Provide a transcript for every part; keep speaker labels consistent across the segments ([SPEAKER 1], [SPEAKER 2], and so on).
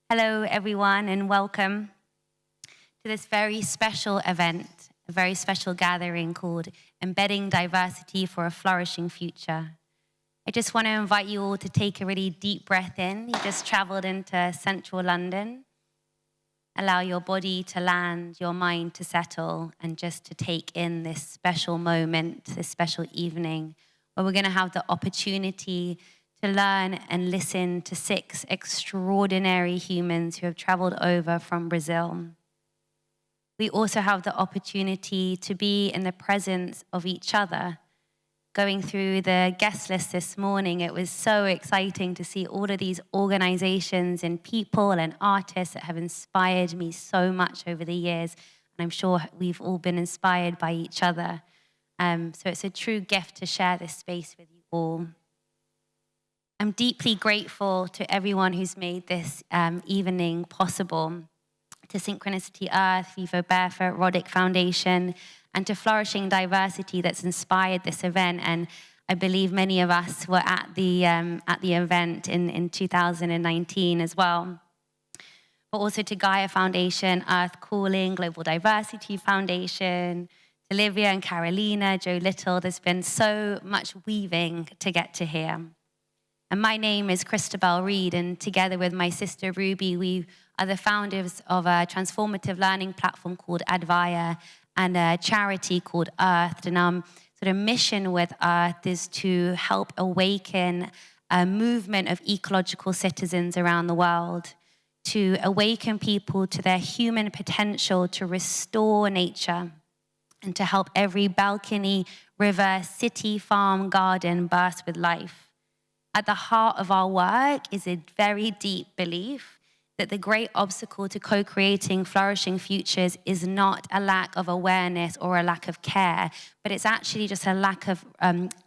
[SPEAKER 1] Hello, everyone, and welcome to this very special event, a very special gathering called Embedding Diversity for a Flourishing Future. I just want to invite you all to take a really deep breath in. You just traveled into central London. Allow your body to land, your mind to settle, and just to take in this special moment, this special evening, where we're going to have the opportunity to learn and listen to 6 extraordinary humans who have traveled over from Brazil. We also have the opportunity to be in the presence of each other. Going through the guest list this morning, it was so exciting to see all of these organizations and people and artists that have inspired me so much over the years. And I'm sure we've all been inspired by each other. So it's a true gift to share this space with you all. I'm deeply grateful to everyone who's made this evening possible, to Synchronicity Earth, Vivo Barefoot, Roddick Foundation, and to Flourishing Diversity that's inspired this event. And I believe many of us were at the event in 2019 as well. But also to Gaia Foundation, Earth Calling, Global Diversity Foundation, to Livia and Carolina, Joe Little. There's been so much weaving to get to here. And my name is Christabel Reid, and together with my sister Ruby, we are the founders of a transformative learning platform called Advaya and a charity called Earth. And our sort of mission with Earth is to help awaken a movement of ecological citizens around the world, to awaken people to their human potential to restore nature, and to help every balcony, river, city, farm, garden burst with life. At the heart of our work is a very deep belief that the great obstacle to co-creating flourishing futures is not a lack of awareness or a lack of care, but it's actually just a lack of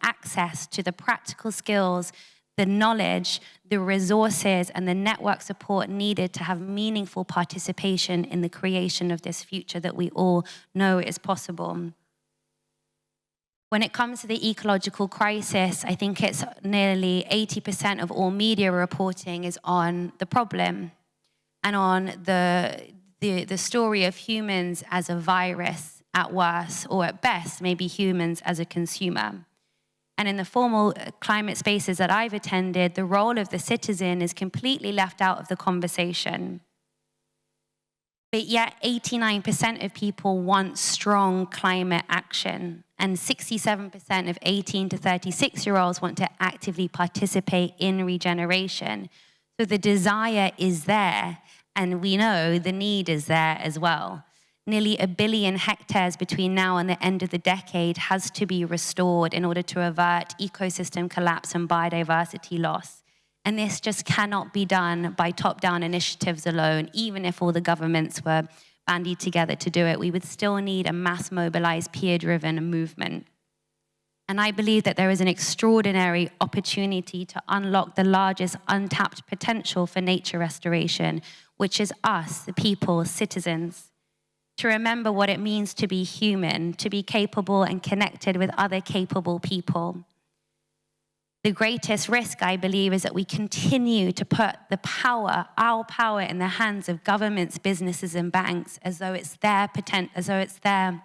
[SPEAKER 1] access to the practical skills, the knowledge, the resources, and the network support needed to have meaningful participation in the creation of this future that we all know is possible. When it comes to the ecological crisis, I think it's nearly 80% of all media reporting is on the problem and on the story of humans as a virus at worst, or at best, maybe humans as a consumer. And in the formal climate spaces that I've attended, the role of the citizen is completely left out of the conversation. But yet 89% of people want strong climate action, and 67% of 18 to 36-year-olds want to actively participate in regeneration. So the desire is there, and we know the need is there as well. Nearly 1 billion hectares between now and the end of the decade has to be restored in order to avert ecosystem collapse and biodiversity loss. And this just cannot be done by top-down initiatives alone. Even if all the governments were bandied together to do it, we would still need a mass-mobilized, peer-driven movement. And I believe that there is an extraordinary opportunity to unlock the largest untapped potential for nature restoration, which is us, the people, citizens. To remember what it means to be human, to be capable and connected with other capable people. The greatest risk, I believe, is that we continue to put the power, our power, in the hands of governments, businesses, and banks, as though it's their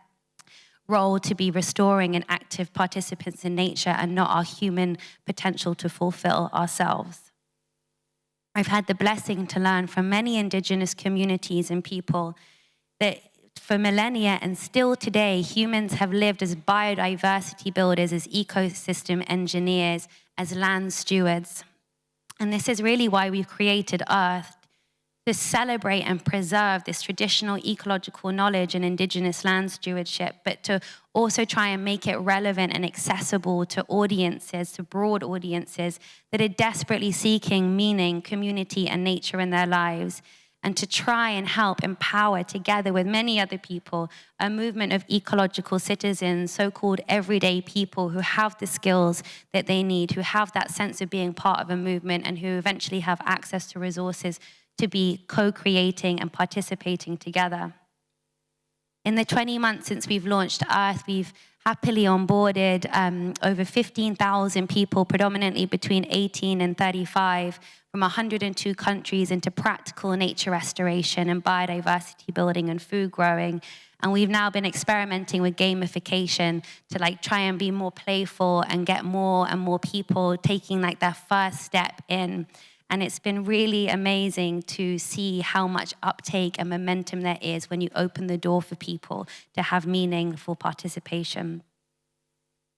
[SPEAKER 1] role to be restoring and active participants in nature and not our human potential to fulfill ourselves. I've had the blessing to learn from many Indigenous communities and people that for millennia and still today, humans have lived as biodiversity builders, as ecosystem engineers, as land stewards. And this is really why we've created Earth, to celebrate and preserve this traditional ecological knowledge and Indigenous land stewardship, but to also try and make it relevant and accessible to audiences, to broad audiences that are desperately seeking meaning, community, and nature in their lives. And to try and help empower, together with many other people, a movement of ecological citizens, so-called everyday people who have the skills that they need, who have that sense of being part of a movement, and who eventually have access to resources to be co-creating and participating together. In the 20 months since we've launched Earth, we've happily onboarded over 15,000 people, predominantly between 18 and 35, from 102 countries into practical nature restoration and biodiversity building and food growing. And we've now been experimenting with gamification to try and be more playful and get more and more people taking their first step in. And it's been really amazing to see how much uptake and momentum there is when you open the door for people to have meaningful participation.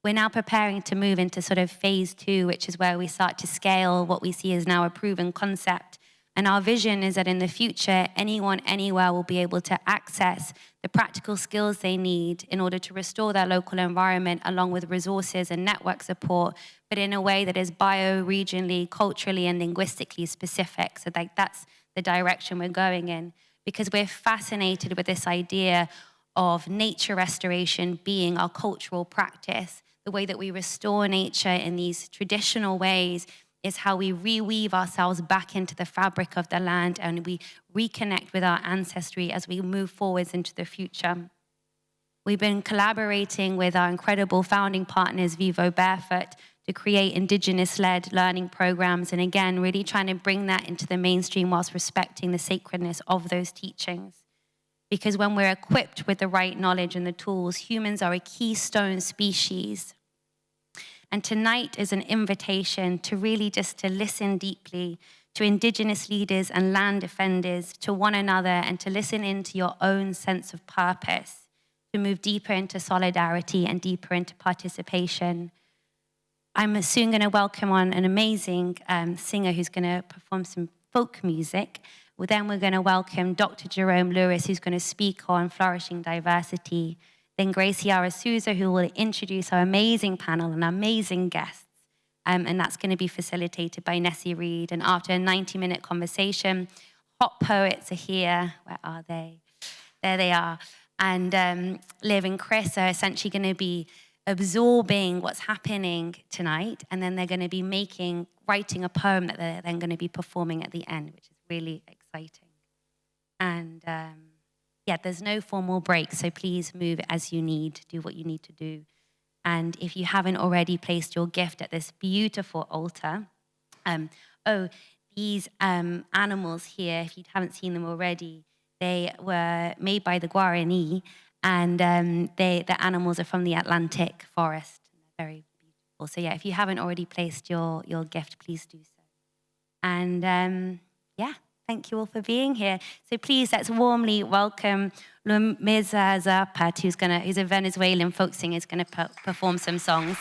[SPEAKER 1] We're now preparing to move into sort of phase 2, which is where we start to scale what we see as now a proven concept. And our vision is that in the future, anyone, anywhere will be able to access the practical skills they need in order to restore their local environment, along with resources and network support, but in a way that is bio-regionally, culturally, and linguistically specific. So that's the direction we're going in, because we're fascinated with this idea of nature restoration being our cultural practice. The way that we restore nature in these traditional ways is how we reweave ourselves back into the fabric of the land, and we reconnect with our ancestry as we move forwards into the future. We've been collaborating with our incredible founding partners, Vivo Barefoot, to create Indigenous-led learning programs, and again, really trying to bring that into the mainstream whilst respecting the sacredness of those teachings. Because when we're equipped with the right knowledge and the tools, humans are a keystone species. And tonight is an invitation to really just to listen deeply to Indigenous leaders and land defenders, to one another, and to listen into your own sense of purpose, to move deeper into solidarity and deeper into participation. I'm soon going to welcome on an amazing singer who's going to perform some folk music. Well, then we're going to welcome Dr. Jerome Lewis, who's going to speak on flourishing diversity. Then Yara Souza, who will introduce our amazing panel and amazing guests. And that's going to be facilitated by Nessie, Reid. And after a 90-minute conversation, hot poets are here. Where are they? There they are. And Liv and Chris are essentially going to be absorbing what's happening tonight. And then they're going to be writing a poem that they're then going to be performing at the end, which is really exciting. And there's no formal break, so please move as you need, do what you need to do. And if you haven't already placed your gift at this beautiful altar, these animals here, if you haven't seen them already, they were made by the Guarani, and the animals are from the Atlantic forest. They're very beautiful. So if you haven't already placed your gift, please do so. And thank you all for being here. So please, let's warmly welcome Luzmira Zerpa, who's a Venezuelan folk singer, who's going to perform some songs.